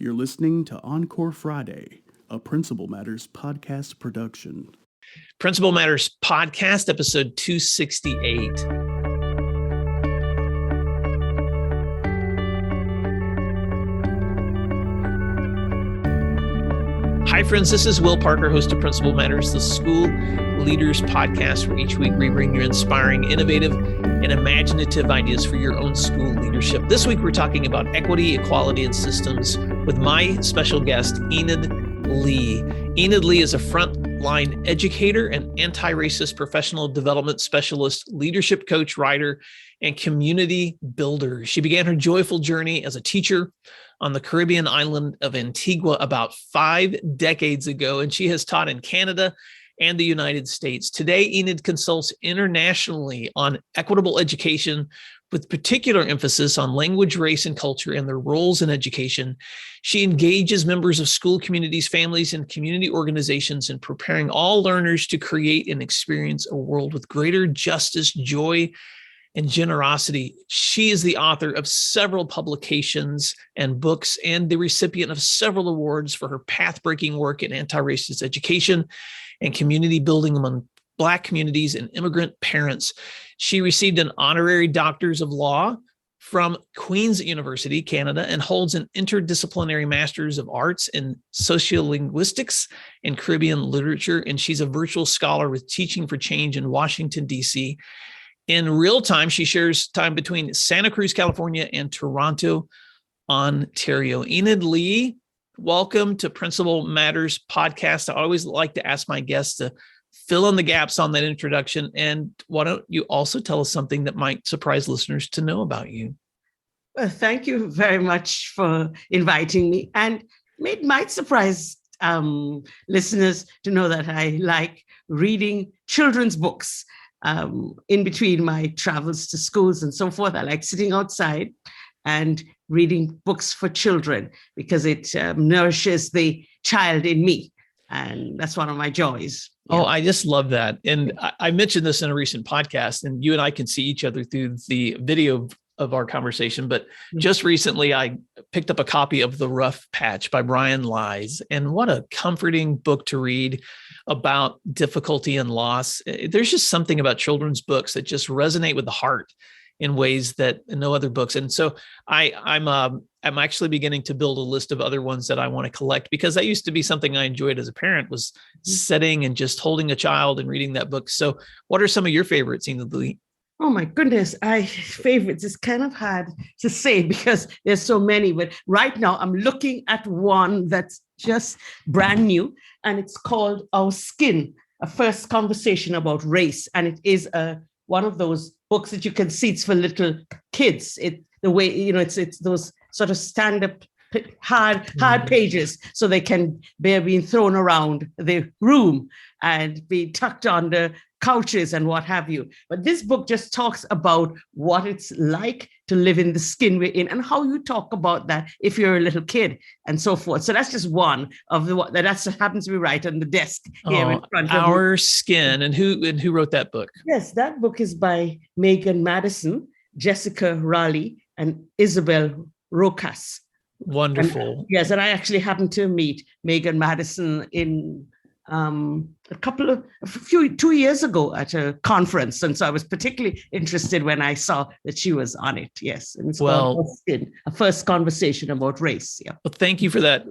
You're listening to Encore Friday, a Principal Matters podcast production. Principal Matters podcast, episode 268. Hi, friends. This is Will Parker, host of Principal Matters, the school leaders podcast, where each week we bring you inspiring, innovative, and imaginative ideas for your own school leadership. This week, we're talking about equity, equality, and systems with my special guest, Enid Lee. Enid Lee is a frontline educator and anti-racist professional development specialist, leadership coach, writer, and community builder. She began her joyful journey as a teacher on the Caribbean island of Antigua about 5 decades ago, and she has taught in Canada and the United States. Today, Enid consults internationally on equitable education with particular emphasis on language, race, and culture and their roles in education. She engages members of school communities, families, and community organizations in preparing all learners to create and experience a world with greater justice, joy, and generosity. She is the author of several publications and books and the recipient of several awards for her path-breaking work in anti-racist education and community building among Black communities and immigrant parents. She received an honorary Doctors of Law from Queen's University, Canada, and holds an interdisciplinary Master's of Arts in Sociolinguistics and Caribbean Literature. And she's a virtual scholar with Teaching for Change in Washington, D.C. In real time, she shares time between Santa Cruz, California, and Toronto, Ontario. Enid Lee, welcome to Principal Matters podcast. I always like to ask my guests to fill in the gaps on that introduction. And why don't you also tell us something that might surprise listeners to know about you? Well, thank you very much for inviting me. And it might surprise listeners to know that I like reading children's books. In between my travels to schools and so forth, I like sitting outside and reading books for children because it nourishes the child in me. And that's one of my joys. Oh, I just love that. And I mentioned this in a recent podcast, and you and I can see each other through the video of our conversation. But just recently, I picked up a copy of The Rough Patch by Brian Lies. And what a comforting book to read about difficulty and loss. There's just something about children's books that just resonate with the heart in ways that no other books. And so I'm actually beginning to build a list of other ones that I want to collect, because that used to be something I enjoyed as a parent, was sitting and just holding a child and reading that book. So what are some of your favorites, Enid Lee? Oh my goodness, favorites. It's kind of hard to say because there's so many, but right now I'm looking at one that's just brand new, and it's called Our Skin, a first conversation about race. And it is one of those books that you can see. It's for little kids. It's those sort of stand-up hard pages, so they're being thrown around the room and being tucked under couches and what have you. But this book just talks about what it's like to live in the skin we're in and how you talk about that if you're a little kid and so forth. So that's just one of that happens to be right on the desk here in front of Our Skin. And who wrote that book? Yes, that book is by Megan Madison, Jessica Raleigh, and Isabel Rocas. Wonderful. And I actually happened to meet Megan Madison in 2 years ago at a conference. And so I was particularly interested when I saw that she was on it. Yes. And it's called A First Conversation About Race. Yeah. Well, thank you for that,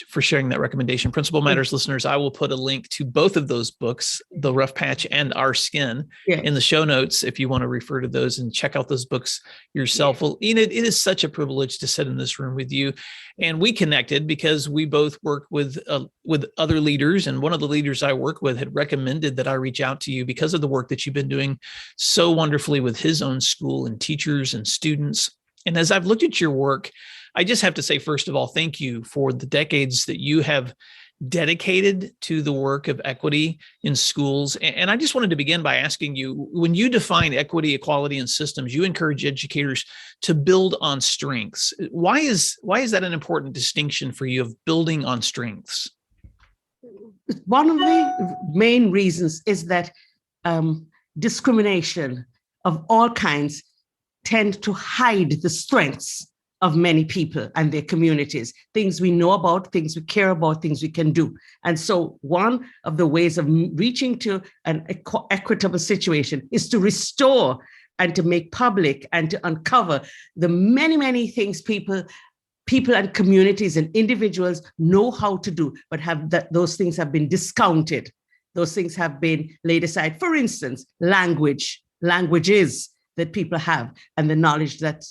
for sharing that recommendation. Principal Matters listeners, I will put a link to both of those books, The Rough Patch and Our Skin, in the show notes if you want to refer to those and check out those books yourself. Well, Enid, it is such a privilege to sit in this room with you. And we connected because we both work with other leaders. And one of the leaders I work with had recommended that I reach out to you because of the work that you've been doing so wonderfully with his own school and teachers and students. And as I've looked at your work, I just have to say, first of all, thank you for the decades that you have dedicated to the work of equity in schools. And I just wanted to begin by asking you, when you define equity, equality, and systems, you encourage educators to build on strengths. Why is that an important distinction for you, of building on strengths? One of the main reasons is that discrimination of all kinds tend to hide the strengths of many people and their communities, things we know about, things we care about, things we can do. And so one of the ways of reaching to an equitable situation is to restore and to make public and to uncover the many, many things people and communities and individuals know how to do, but those things have been discounted. Those things have been laid aside. For instance, languages that people have, and the knowledge that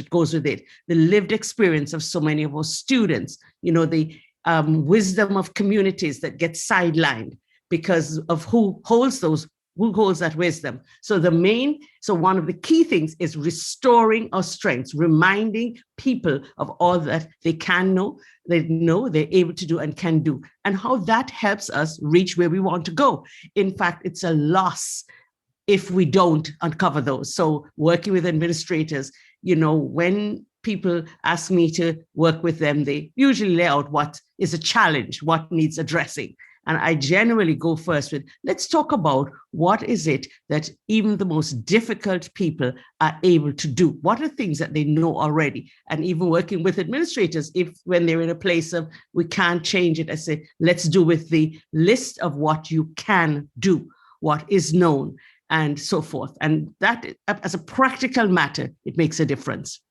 goes with it, the lived experience of so many of our students, the wisdom of communities that get sidelined because of who holds that wisdom. So one of the key things is restoring our strengths, reminding people of all that they know they're able to do and can do, and how that helps us reach where we want to go. In fact, it's a loss if we don't uncover those. So working with administrators, when people ask me to work with them, they usually lay out what is a challenge, what needs addressing. And I generally go first with, let's talk about what is it that even the most difficult people are able to do? What are things that they know already? And even working with administrators, when they're in a place of, we can't change it, I say, let's do with the list of what you can do, what is known, and so forth. And that, as a practical matter, it makes a difference.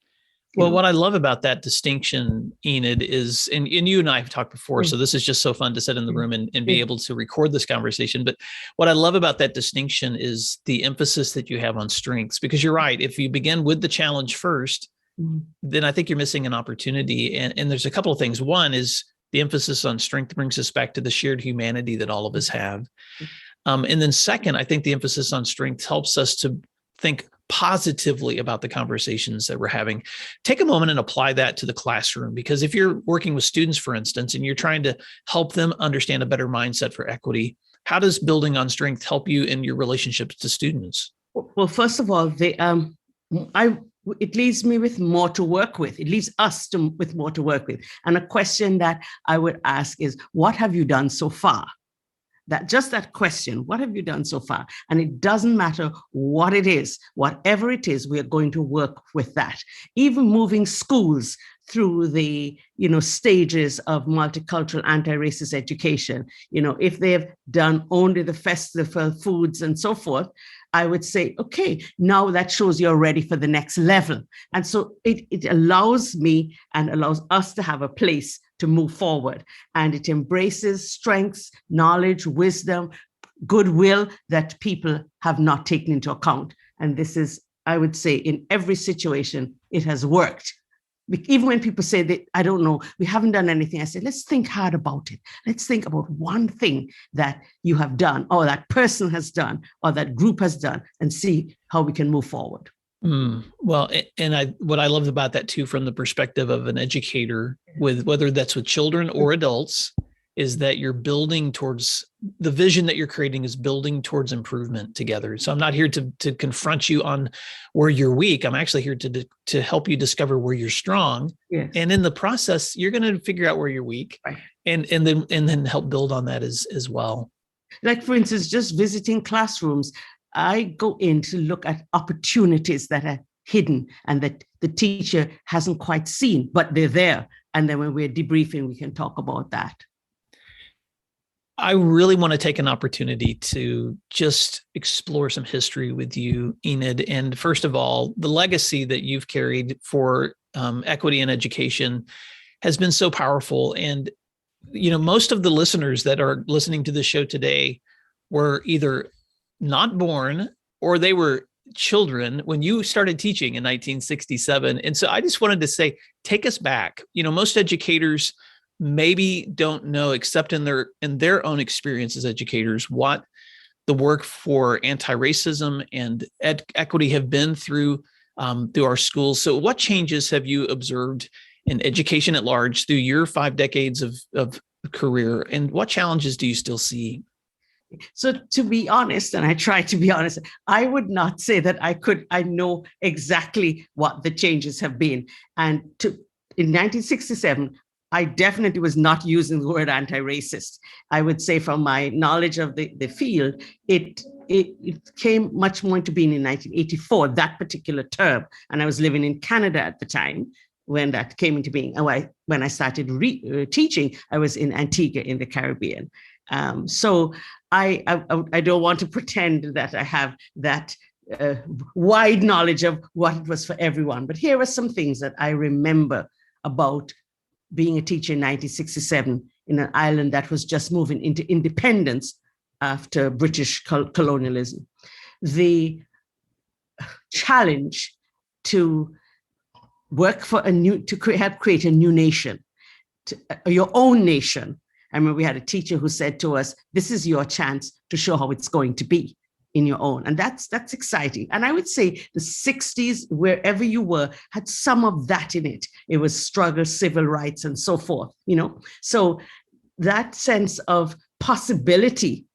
Well, what I love about that distinction, Enid, is, and you and I have talked before, so this is just so fun to sit in the room and be able to record this conversation. But what I love about that distinction is the emphasis that you have on strengths, because you're right. If you begin with the challenge first, then I think you're missing an opportunity. And there's a couple of things. One is the emphasis on strength brings us back to the shared humanity that all of us have. And then second, I think the emphasis on strength helps us to think positively about the conversations that we're having. Take a moment and apply that to the classroom, because if you're working with students, for instance, and you're trying to help them understand a better mindset for equity, how does building on strength help you in your relationships to students? Well, first of all, it leaves me with more to work with. It leaves us with more to work with. And a question that I would ask is, what have you done so far? That question, what have you done so far? And it doesn't matter what it is, whatever it is, we are going to work with that. Even moving schools through the, stages of multicultural anti-racist education. If they have done only the festival foods and so forth, I would say, okay, now that shows you're ready for the next level. And so it allows me and allows us to have a place to move forward. And it embraces strengths, knowledge, wisdom, goodwill that people have not taken into account. And this is, I would say, in every situation, it has worked. Even when people say that, I don't know, we haven't done anything, I say, let's think hard about it. Let's think about one thing that you have done, or that person has done, or that group has done, and see how we can move forward. Well, and what I love about that too, from the perspective of an educator, with whether that's with children or adults, is that you're building towards the vision that you're creating is building towards improvement together. So I'm not here to confront you on where you're weak. I'm actually here to help you discover where you're strong. Yes. And in the process, you're going to figure out where you're weak, right, and then help build on that as well. Like, for instance, just visiting classrooms, I go in to look at opportunities that are hidden and that the teacher hasn't quite seen, but they're there. And then when we're debriefing, we can talk about that. I really want to take an opportunity to just explore some history with you, Enid. And first of all, the legacy that you've carried for equity in education has been so powerful. And, most of the listeners that are listening to this show today were either not born or they were children when you started teaching in 1967. And so I just wanted to say, take us back. Most educators maybe don't know, except in their own experience as educators, what the work for anti-racism and equity have been through our schools. So what changes have you observed in education at large through your 5 decades of career, and what challenges do you still see? So to be honest, and I try to be honest, I would not say that I know exactly what the changes have been. And in 1967, I definitely was not using the word anti-racist. I would say, from my knowledge of the field, it came much more into being in 1984, that particular term. And I was living in Canada at the time. when that came into being. And when I started teaching, I was in Antigua in the Caribbean. So I don't want to pretend that I have that wide knowledge of what it was for everyone. But here are some things that I remember about being a teacher in 1967 in an island that was just moving into independence after British colonialism. The challenge to work for help create a new nation, your own nation. I remember we had a teacher who said to us, this is your chance to show how it's going to be in your own. And that's exciting. And I would say the 60s, wherever you were, had some of that in it. It was struggle, civil rights, and so forth, So that sense of possibility,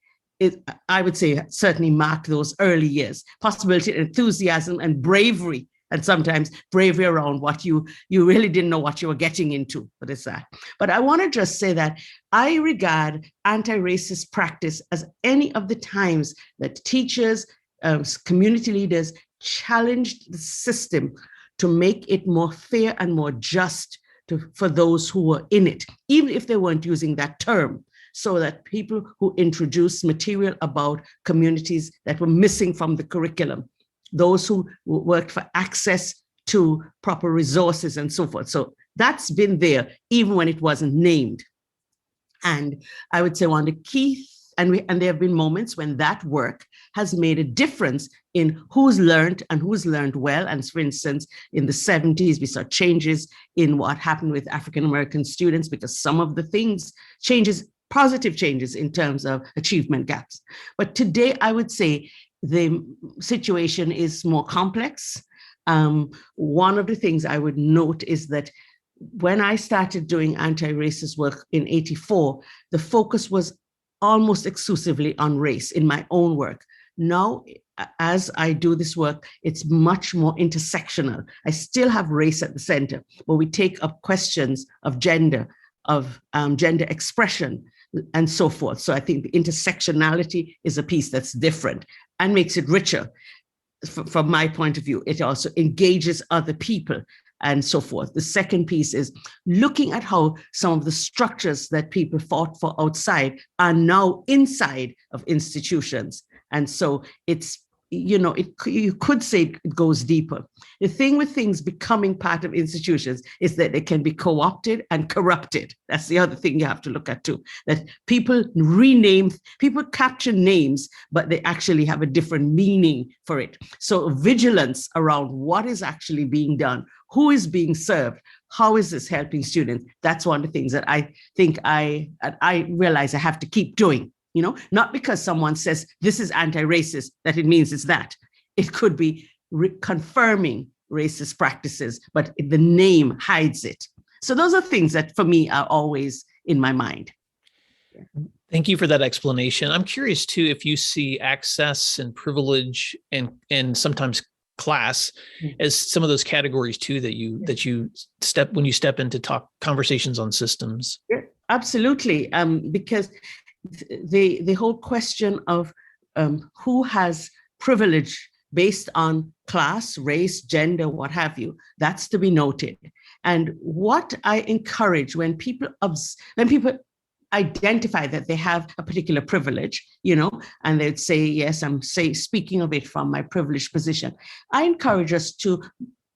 I would say, certainly marked those early years. Possibility, enthusiasm, and bravery. And sometimes bravery around what you really didn't know what you were getting into. But it's that. But I want to just say that I regard anti-racist practice as any of the times that teachers, community leaders challenged the system to make it more fair and more just for those who were in it, even if they weren't using that term. So that people who introduced material about communities that were missing from the curriculum, those who worked for access to proper resources and so forth. So that's been there even when it wasn't named. And I would say one of the key, and there have been moments when that work has made a difference in who's learned and who's learned well. And for instance, in the 70s, we saw changes in what happened with African-American students because some of the things, positive changes in terms of achievement gaps. But today, I would say the situation is more complex. One of the things I would note is that when I started doing anti-racist work in '84, the focus was almost exclusively on race in my own work. Now, as I do this work, it's much more intersectional. I still have race at the center, but we take up questions of gender, of gender expression, and so forth. So I think the intersectionality is a piece that's different and makes it richer. From my point of view, it also engages other people and so forth. The second piece is looking at how some of the structures that people fought for outside are now inside of institutions. And so it's, you could say it goes deeper. The thing with things becoming part of institutions is that they can be co-opted and corrupted. That's the other thing you have to look at too, that people capture names, but they actually have a different meaning for it. So vigilance around what is actually being done, who is being served, how is this helping students? That's one of the things that I think I realize I have to keep doing. Not because someone says this is anti-racist, that it means it's that. It could be confirming racist practices, but the name hides it. So those are things that for me are always in my mind. Yeah. Thank you for that explanation. I'm curious too, if you see access and privilege and sometimes class as some of those categories too that you step into conversations on systems. Yeah, absolutely. Because the whole question of who has privilege based on class, race, gender, what have you, that's to be noted. And what I encourage when people identify that they have a particular privilege, and they'd say, yes, I'm speaking of it from my privileged position. I encourage us to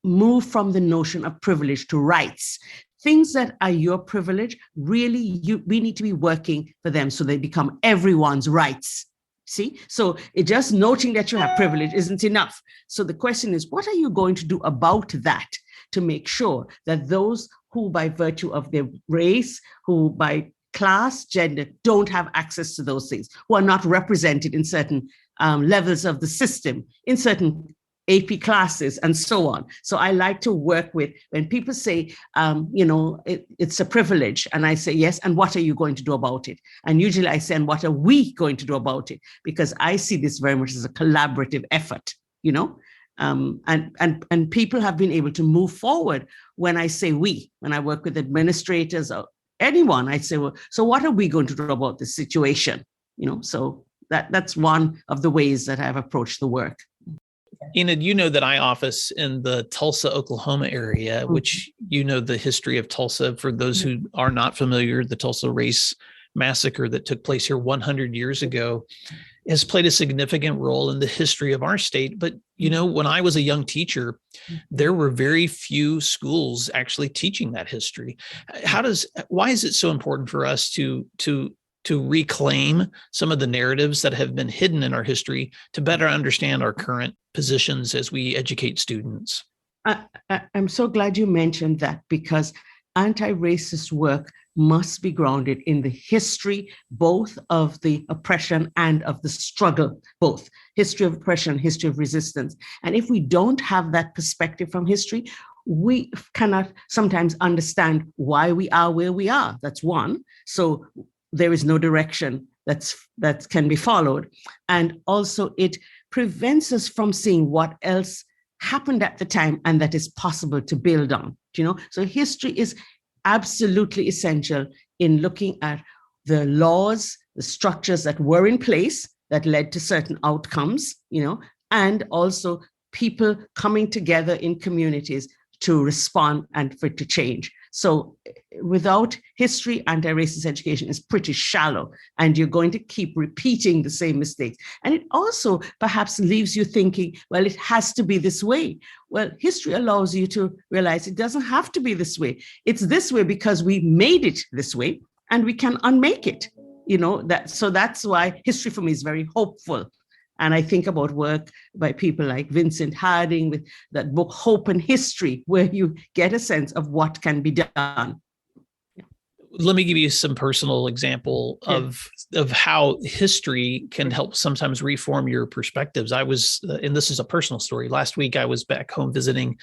move from the notion of privilege to rights. Things that are your privilege, really, we need to be working for them so they become everyone's rights. See? So just noting that you have privilege isn't enough. So the question is, what are you going to do about that to make sure that those who by virtue of their race, who by class, gender, don't have access to those things, who are not represented in certain levels of the system, in certain AP classes and so on. So I like to work with, when people say, it's a privilege, and I say, yes, and what are you going to do about it? And usually I say, and what are we going to do about it? Because I see this very much as a collaborative effort, and people have been able to move forward when I say we, when I work with administrators or anyone, I say, well, so what are we going to do about this situation? So that's one of the ways that I've approached the work. Enid, you know that I office in the Tulsa, Oklahoma area, which you know the history of Tulsa. For those who are not familiar, the Tulsa race massacre that took place here 100 years ago has played a significant role in the history of our state. But, you know, when I was a young teacher, there were very few schools actually teaching that history. Why is it so important for us to reclaim some of the narratives that have been hidden in our history to better understand our current positions as we educate students? I'm so glad you mentioned that, because anti-racist work must be grounded in the history, both of the oppression and of the struggle, both history of oppression, history of resistance. And if we don't have that perspective from history, we cannot sometimes understand why we are where we are. That's one. So there is no direction that can be followed. And also it prevents us from seeing what else happened at the time and that is possible to build on, you know? So history is absolutely essential in looking at the laws, the structures that were in place that led to certain outcomes, you know, and also people coming together in communities to respond and for it to change. So without history, anti-racist education is pretty shallow, and you're going to keep repeating the same mistakes. And it also perhaps leaves you thinking, well, it has to be this way. Well, history allows you to realize it doesn't have to be this way. It's this way because we made it this way, and we can unmake it. You know, so that's why history for me is very hopeful. And I think about work by people like Vincent Harding with that book, Hope and History, where you get a sense of what can be done. Let me give you some personal example of how history can help sometimes reform your perspectives. I was, and this is a personal story. Last week, I was back home visiting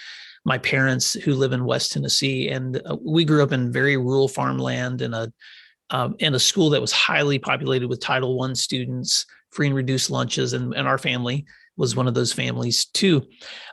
my parents who live in West Tennessee, and we grew up in very rural farmland in a school that was highly populated with Title I students, free and reduced lunches, and our family was one of those families too.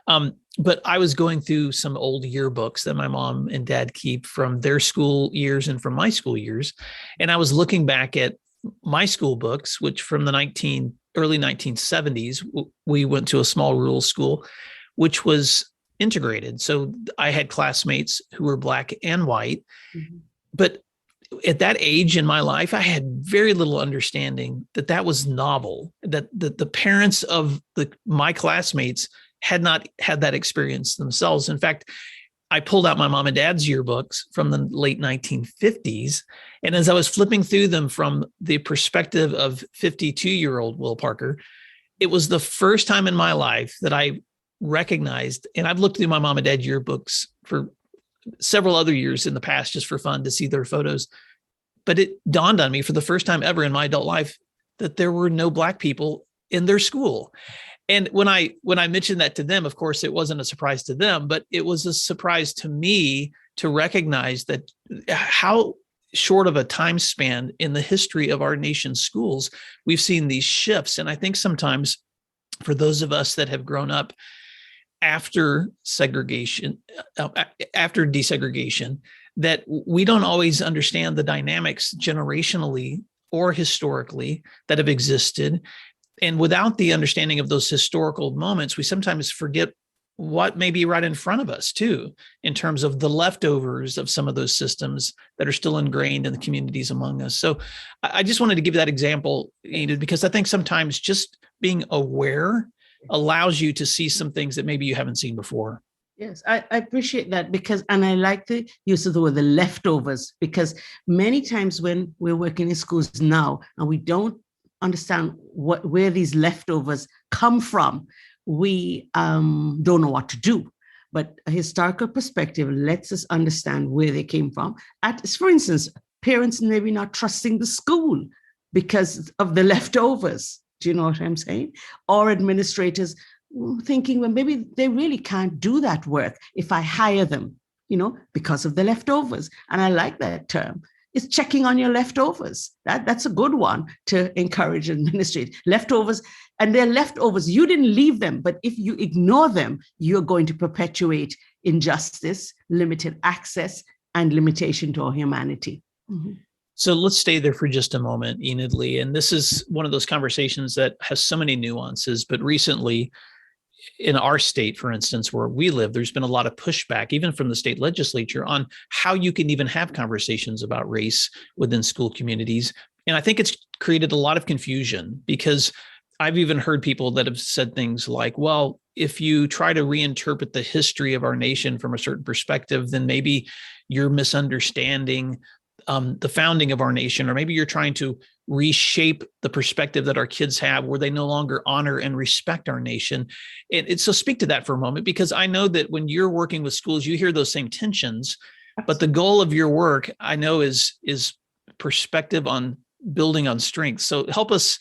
But I was going through some old yearbooks that my mom and dad keep from their school years and from my school years. And I was looking back at my school books, which from the early 1970s, we went to a small rural school, which was integrated. So I had classmates who were Black and white, but at that age in my life, I had very little understanding that was novel, that the parents of my classmates had not had that experience themselves. In fact, I pulled out my mom and dad's yearbooks from the late 1950s. And as I was flipping through them from the perspective of 52-year-old Will Parker, it was the first time in my life that I recognized, and I've looked through my mom and dad yearbooks for several other years in the past just for fun to see their photos. But it dawned on me for the first time ever in my adult life that there were no Black people in their school. And when I mentioned that to them, of course, it wasn't a surprise to them, but it was a surprise to me to recognize that how short of a time span in the history of our nation's schools, we've seen these shifts. And I think sometimes for those of us that have grown up after segregation, after desegregation, that we don't always understand the dynamics generationally or historically that have existed. And without the understanding of those historical moments, we sometimes forget what may be right in front of us too, in terms of the leftovers of some of those systems that are still ingrained in the communities among us. So I just wanted to give that example, Enid, because I think sometimes just being aware allows you to see some things that maybe you haven't seen before. Yes, I appreciate that, and I like the use of the word the leftovers, because many times when we're working in schools now and we don't understand where these leftovers come from, we don't know what to do. But a historical perspective lets us understand where they came from. For instance, parents maybe not trusting the school because of the leftovers. Do you know what I'm saying? Or administrators thinking, well, maybe they really can't do that work if I hire them, you know, because of the leftovers. And I like that term. It's checking on your leftovers. That's a good one to encourage administrators. Leftovers, and they're leftovers. You didn't leave them, but if you ignore them, you're going to perpetuate injustice, limited access, and limitation to our humanity. Mm-hmm. So let's stay there for just a moment, Enid Lee. And this is one of those conversations that has so many nuances, but recently in our state, for instance, where we live, there's been a lot of pushback, even from the state legislature, on how you can even have conversations about race within school communities. And I think it's created a lot of confusion, because I've even heard people that have said things like, well, if you try to reinterpret the history of our nation from a certain perspective, then maybe you're misunderstanding the founding of our nation, or maybe you're trying to reshape the perspective that our kids have, where they no longer honor and respect our nation. And so speak to that for a moment, because I know that when you're working with schools, you hear those same tensions, but the goal of your work, I know, is perspective on building on strength. So help us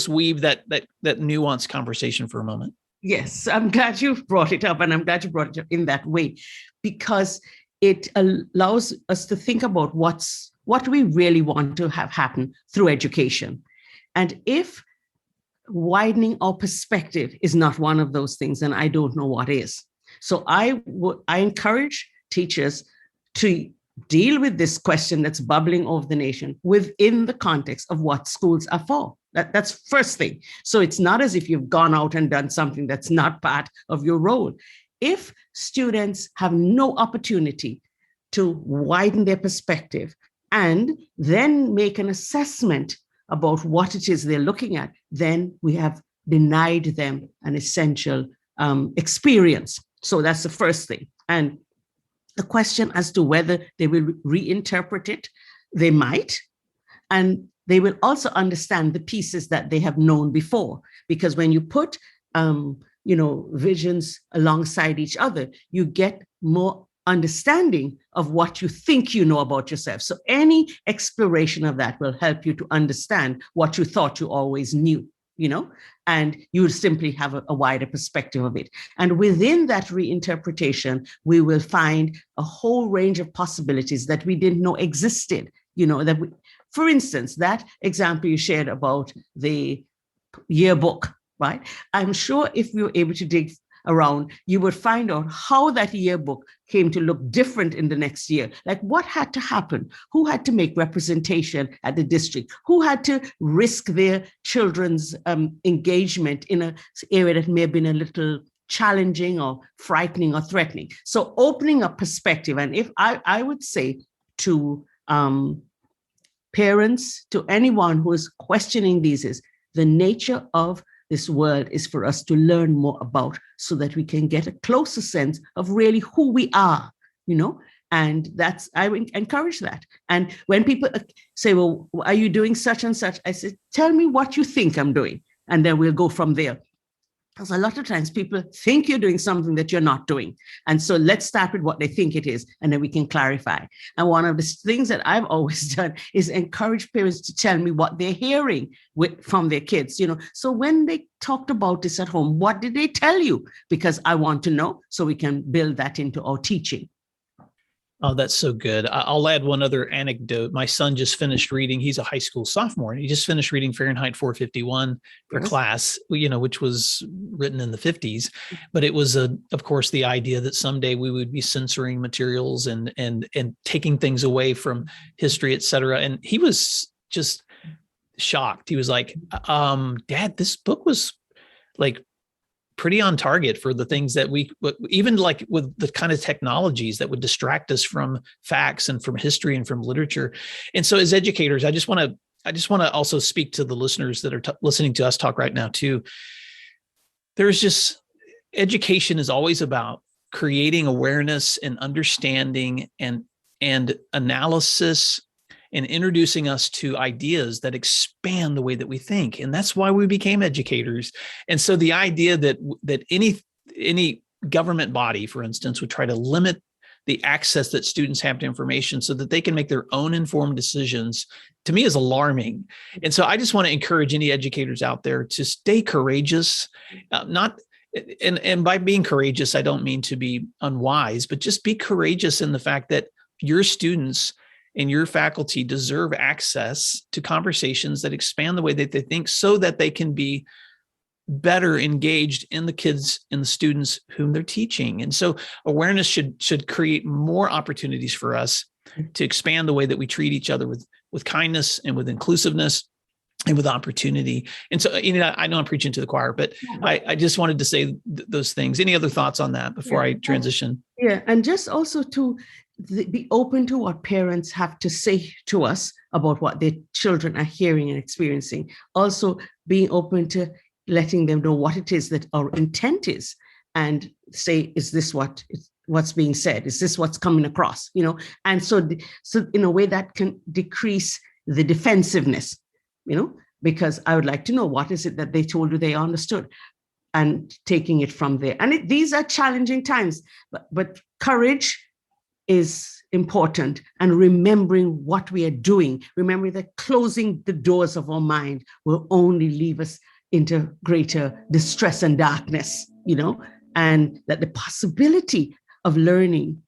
weave that nuanced conversation for a moment. Yes, I'm glad you brought it up, and I'm glad you brought it up in that way, because it allows us to think about what we really want to have happen through education. And if widening our perspective is not one of those things, then I don't know what is. So I encourage teachers to deal with this question that's bubbling over the nation within the context of what schools are for. That's first thing. So it's not as if you've gone out and done something that's not part of your role. If students have no opportunity to widen their perspective and then make an assessment about what it is they're looking at, then we have denied them an essential experience. So that's the first thing. And the question as to whether they will reinterpret it, they might. And they will also understand the pieces that they have known before. Because when you put visions alongside each other, you get more understanding of what you think you know about yourself. So any exploration of that will help you to understand what you thought you always knew, and you will simply have a wider perspective of it. And within that reinterpretation, we will find a whole range of possibilities that we didn't know existed, for instance, that example you shared about the yearbook, right? I'm sure if we were able to dig around, you would find out how that yearbook came to look different in the next year. Like, what had to happen? Who had to make representation at the district? Who had to risk their children's engagement in an area that may have been a little challenging or frightening or threatening? So opening up perspective. And if I would say to parents, to anyone who is questioning these, is the nature of this world is for us to learn more about, so that we can get a closer sense of really who we are, and I would encourage that. And when people say, well, are you doing such and such? I say, tell me what you think I'm doing, and then we'll go from there. Because a lot of times people think you're doing something that you're not doing. And so let's start with what they think it is, and then we can clarify. And one of the things that I've always done is encourage parents to tell me what they're hearing from their kids. So when they talked about this at home, what did they tell you? Because I want to know, so we can build that into our teaching. Oh, that's so good. I'll add one other anecdote. My son just finished reading. He's a high school sophomore, and he just finished reading Fahrenheit 451 for class, which was written in the 50s. But it was, of course, the idea that someday we would be censoring materials and taking things away from history, et cetera. And he was just shocked. He was like, Dad, this book was like pretty on target for the things that we, even like with the kind of technologies that would distract us from facts and from history and from literature. And so as educators, I just want to also speak to the listeners that are listening to us talk right now too. There's just, education is always about creating awareness and understanding and analysis, and introducing us to ideas that expand the way that we think. And that's why we became educators. And so the idea that any government body, for instance, would try to limit the access that students have to information so that they can make their own informed decisions, to me, is alarming. And so I just want to encourage any educators out there to stay courageous, and by being courageous, I don't mean to be unwise, but just be courageous in the fact that your students and your faculty deserve access to conversations that expand the way that they think, so that they can be better engaged in the kids and the students whom they're teaching. And so awareness should create more opportunities for us to expand the way that we treat each other with kindness and with inclusiveness. and with opportunity. And so, I know I'm preaching to the choir, but I just wanted to say those things. Any other thoughts on that before I transition? Yeah, and just also to be open to what parents have to say to us about what their children are hearing and experiencing. Also being open to letting them know what it is that our intent is, and say, is this what's being said? Is this what's coming across? And so in a way that can decrease the defensiveness, because I would like to know what is it that they told you they understood, and taking it from there. And these are challenging times, but courage is important, and remembering what we are doing, remembering that closing the doors of our mind will only leave us into greater distress and darkness, and that the possibility of learning,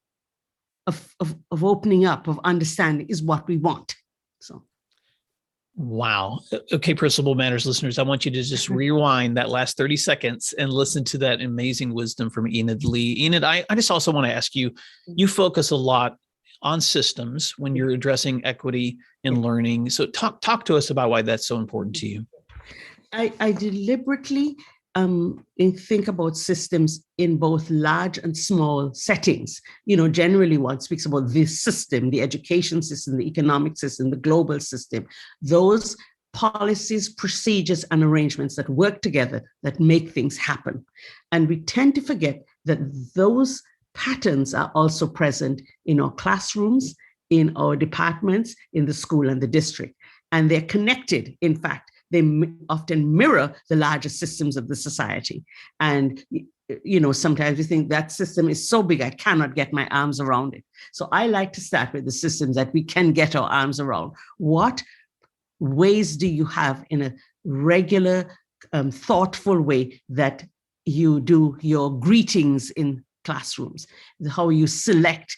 of opening up, of understanding is what we want. So. Wow. Okay, Principal Matters listeners, I want you to just rewind that last 30 seconds and listen to that amazing wisdom from Enid Lee. Enid, I just also want to ask you, you focus a lot on systems when you're addressing equity in learning. So talk to us about why that's so important to you. I deliberately think about systems in both large and small settings. Generally one speaks about this system, the education system, the economic system, the global system, those policies, procedures, and arrangements that work together that make things happen. And we tend to forget that those patterns are also present in our classrooms, in our departments, in the school and the district. And they're connected, in fact. They often mirror the larger systems of the society. And, sometimes we think that system is so big, I cannot get my arms around it. So I like to start with the systems that we can get our arms around. What ways do you have in a regular, thoughtful way that you do your greetings in classrooms, how you select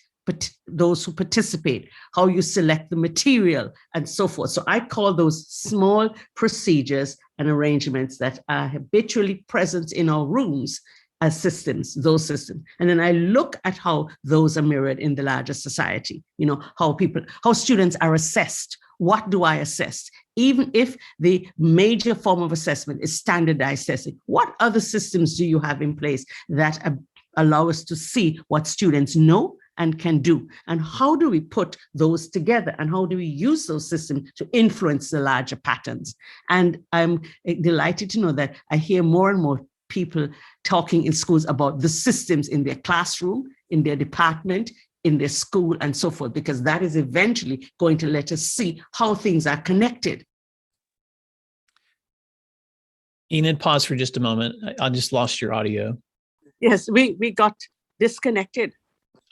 those who participate, how you select the material, and so forth. So I call those small procedures and arrangements that are habitually present in our rooms as systems, those systems. And then I look at how those are mirrored in the larger society, how students are assessed. What do I assess? Even if the major form of assessment is standardized testing, what other systems do you have in place that allow us to see what students know and can do? And how do we put those together? And how do we use those systems to influence the larger patterns? And I'm delighted to know that I hear more and more people talking in schools about the systems in their classroom, in their department, in their school, and so forth, because that is eventually going to let us see how things are connected. Enid, pause for just a moment. I just lost your audio. Yes, we got disconnected.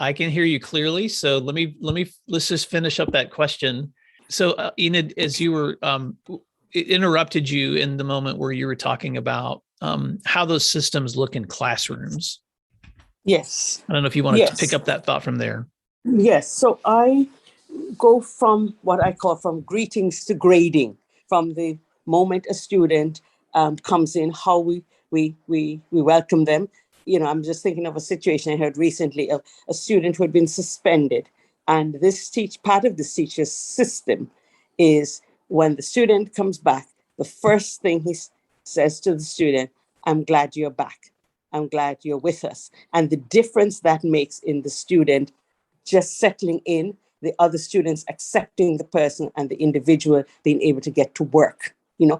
I can hear you clearly. So let's just finish up that question. So Enid, as you were, it interrupted you in the moment where you were talking about how those systems look in classrooms. Yes. I don't know if you want to pick up that thought from there. Yes. So I go from what I call from greetings to grading, from the moment a student comes in, how we welcome them. I'm just thinking of a situation I heard recently of a student who had been suspended. And part of this teacher's system is when the student comes back, the first thing he says to the student, "I'm glad you're back. I'm glad you're with us." And the difference that makes in the student just settling in, the other students accepting the person and the individual being able to get to work. And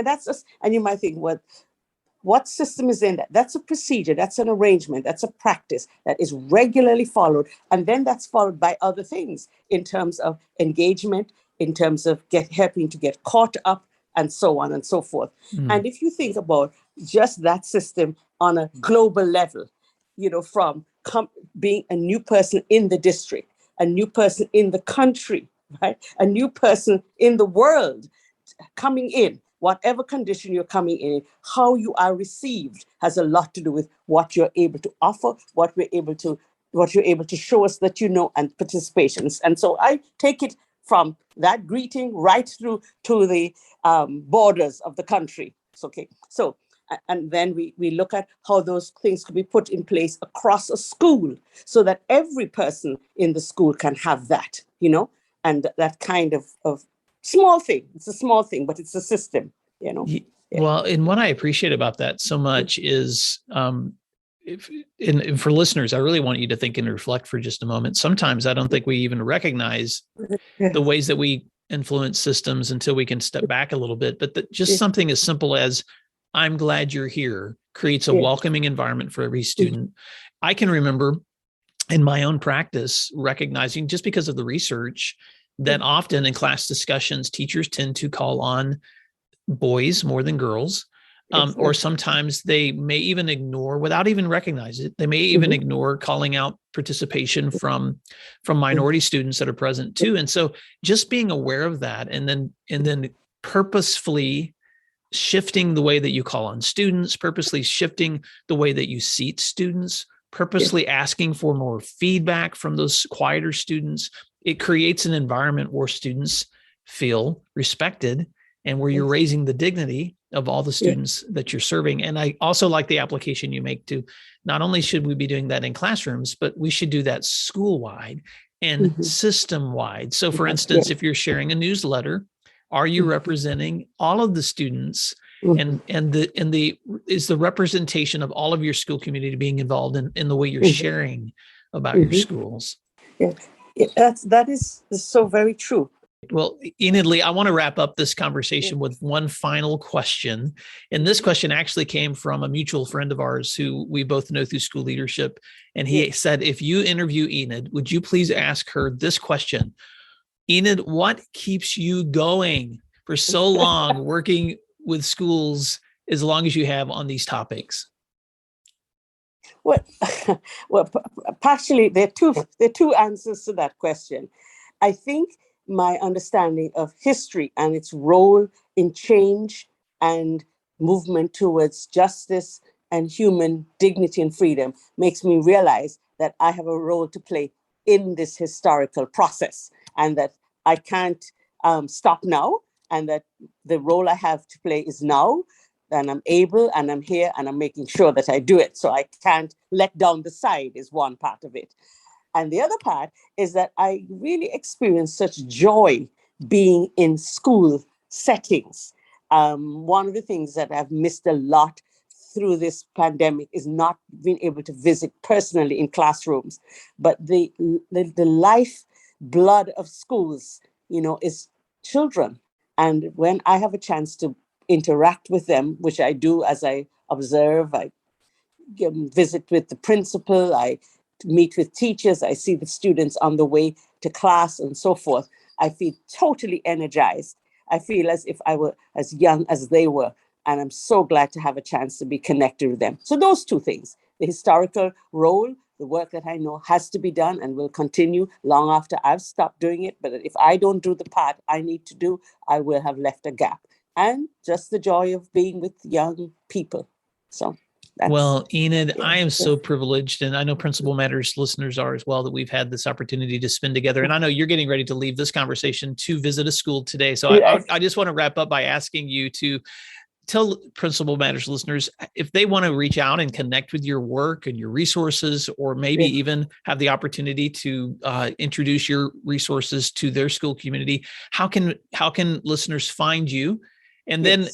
that's just, and you might think, what system is in that? That's a procedure, that's an arrangement, that's a practice that is regularly followed. And then that's followed by other things in terms of engagement, in terms of helping to get caught up, and so on and so forth. And if you think about just that system on a global level, from being a new person in the district, a new person in the country, right? A new person in the world coming in, whatever condition you're coming in, how you are received has a lot to do with what you're able to offer, what you're able to show us that you know, and participations. And so I take it from that greeting right through to the borders of the country. So and then we look at how those things could be put in place across a school so that every person in the school can have that, and that kind of Small thing. It's a small thing, but it's a system, you know. Ye- Yeah. Well, and what I appreciate about that so much is, and for listeners, I really want you to think and reflect for just a moment. Sometimes I don't think we even recognize the ways that we influence systems until we can step back a little bit. But just something as simple as "I'm glad you're here" creates a welcoming environment for every student. I can remember in my own practice recognizing, just because of the research, that often in class discussions, teachers tend to call on boys more than girls. Or sometimes they may even ignore, without even recognizing it, they may even ignore calling out participation from minority students that are present too. And so just being aware of that, and then purposefully shifting the way that you call on students, purposely shifting the way that you seat students, purposely asking for more feedback from those quieter students, it creates an environment where students feel respected and where you're raising the dignity of all the students that you're serving. And I also like the application you make to, not only should we be doing that in classrooms, but we should do that school-wide and system-wide. So for instance, if you're sharing a newsletter, are you representing all of the students? And is the representation of all of your school community being involved in the way you're sharing about your schools? That is so very true. Well, Enid Lee, I want to wrap up this conversation with one final question. And this question actually came from a mutual friend of ours who we both know through school leadership. And he said, if you interview Enid, would you please ask her this question? Enid, what keeps you going for so long working with schools as long as you have on these topics? Well, partially, there are two answers to that question. I think my understanding of history and its role in change and movement towards justice and human dignity and freedom makes me realize that I have a role to play in this historical process, and that I can't stop now, and that the role I have to play is now, and I'm able, and I'm here, and I'm making sure that I do it. So I can't let down the side is one part of it. And the other part is that I really experienced such joy being in school settings. One of the things that I've missed a lot through this pandemic is not being able to visit personally in classrooms, but the life blood of schools, is children. And when I have a chance to interact with them, which I do as I observe, I visit with the principal, I meet with teachers, I see the students on the way to class and so forth, I feel totally energized. I feel as if I were as young as they were. And I'm so glad to have a chance to be connected with them. So those two things, the historical role, the work that I know has to be done and will continue long after I've stopped doing it. But if I don't do the part I need to do, I will have left a gap. And just the joy of being with young people. So well, Enid, I am so privileged, and I know Principal Matters listeners are as well, that we've had this opportunity to spend together. And I know you're getting ready to leave this conversation to visit a school today. So I just want to wrap up by asking you to tell Principal Matters listeners, if they want to reach out and connect with your work and your resources, or maybe even have the opportunity to introduce your resources to their school community, how can listeners find you? And then,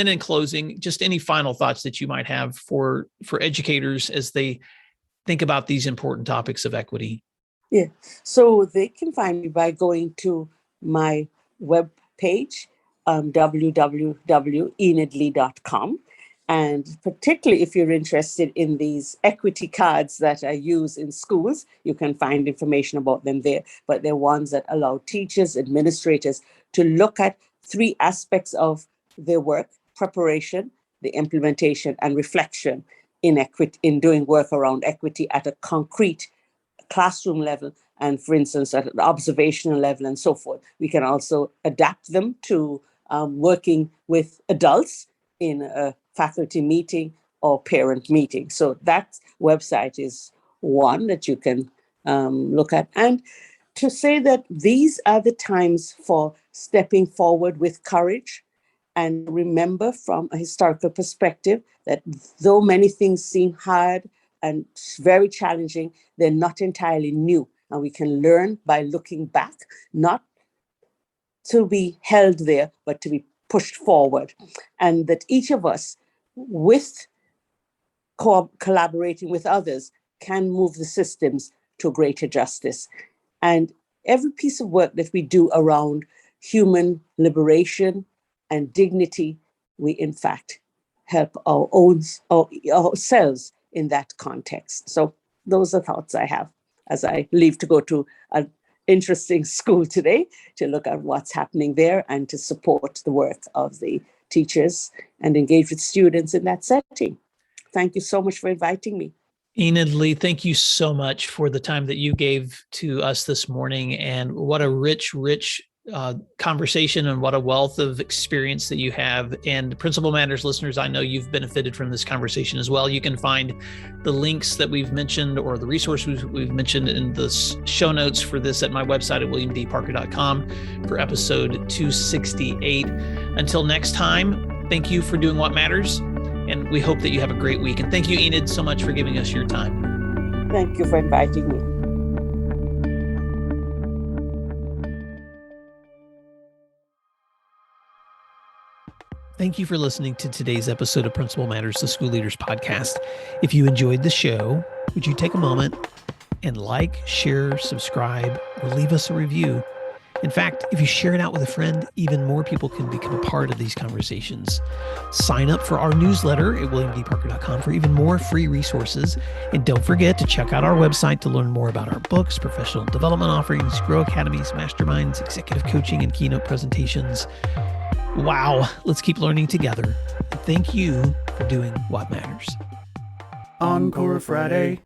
in closing, just any final thoughts that you might have for educators as they think about these important topics of equity. Yeah, so they can find me by going to my web page, www.enidlee.com. And particularly if you're interested in these equity cards that I use in schools, you can find information about them there. But they're ones that allow teachers, administrators to look at 3 aspects of their work: preparation, the implementation, and reflection in equity, in doing work around equity at a concrete classroom level, and for instance at an observational level and so forth. We can also adapt them to working with adults in a faculty meeting or parent meeting. So that website is one that you can look at. And to say that these are the times for stepping forward with courage, and remember from a historical perspective that though many things seem hard and very challenging, they're not entirely new. And we can learn by looking back, not to be held there, but to be pushed forward. And that each of us, with collaborating with others, can move the systems to greater justice. And every piece of work that we do around human liberation and dignity, we in fact help ourselves in that context. So those are thoughts I have as I leave to go to an interesting school today to look at what's happening there and to support the work of the teachers and engage with students in that setting. Thank you so much for inviting me. Enid Lee, thank you so much for the time that you gave to us this morning, and what a rich conversation, and what a wealth of experience that you have. And Principal Matters listeners, I know you've benefited from this conversation as well. You can find the links that we've mentioned or the resources we've mentioned in the show notes for this at my website at williamdparker.com for episode 268. Until next time, thank you for doing what matters, and we hope that you have a great week. And thank you, Enid, so much for giving us your time. Thank you for inviting me. Thank you for listening to today's episode of Principal Matters, the School Leaders Podcast. If you enjoyed the show, would you take a moment and like, share, subscribe, or leave us a review? In fact, if you share it out with a friend, even more people can become a part of these conversations. Sign up for our newsletter at williamdparker.com for even more free resources. And don't forget to check out our website to learn more about our books, professional development offerings, Grow Academies, masterminds, executive coaching, and keynote presentations. Wow, let's keep learning together. Thank you for doing what matters. Encore Friday.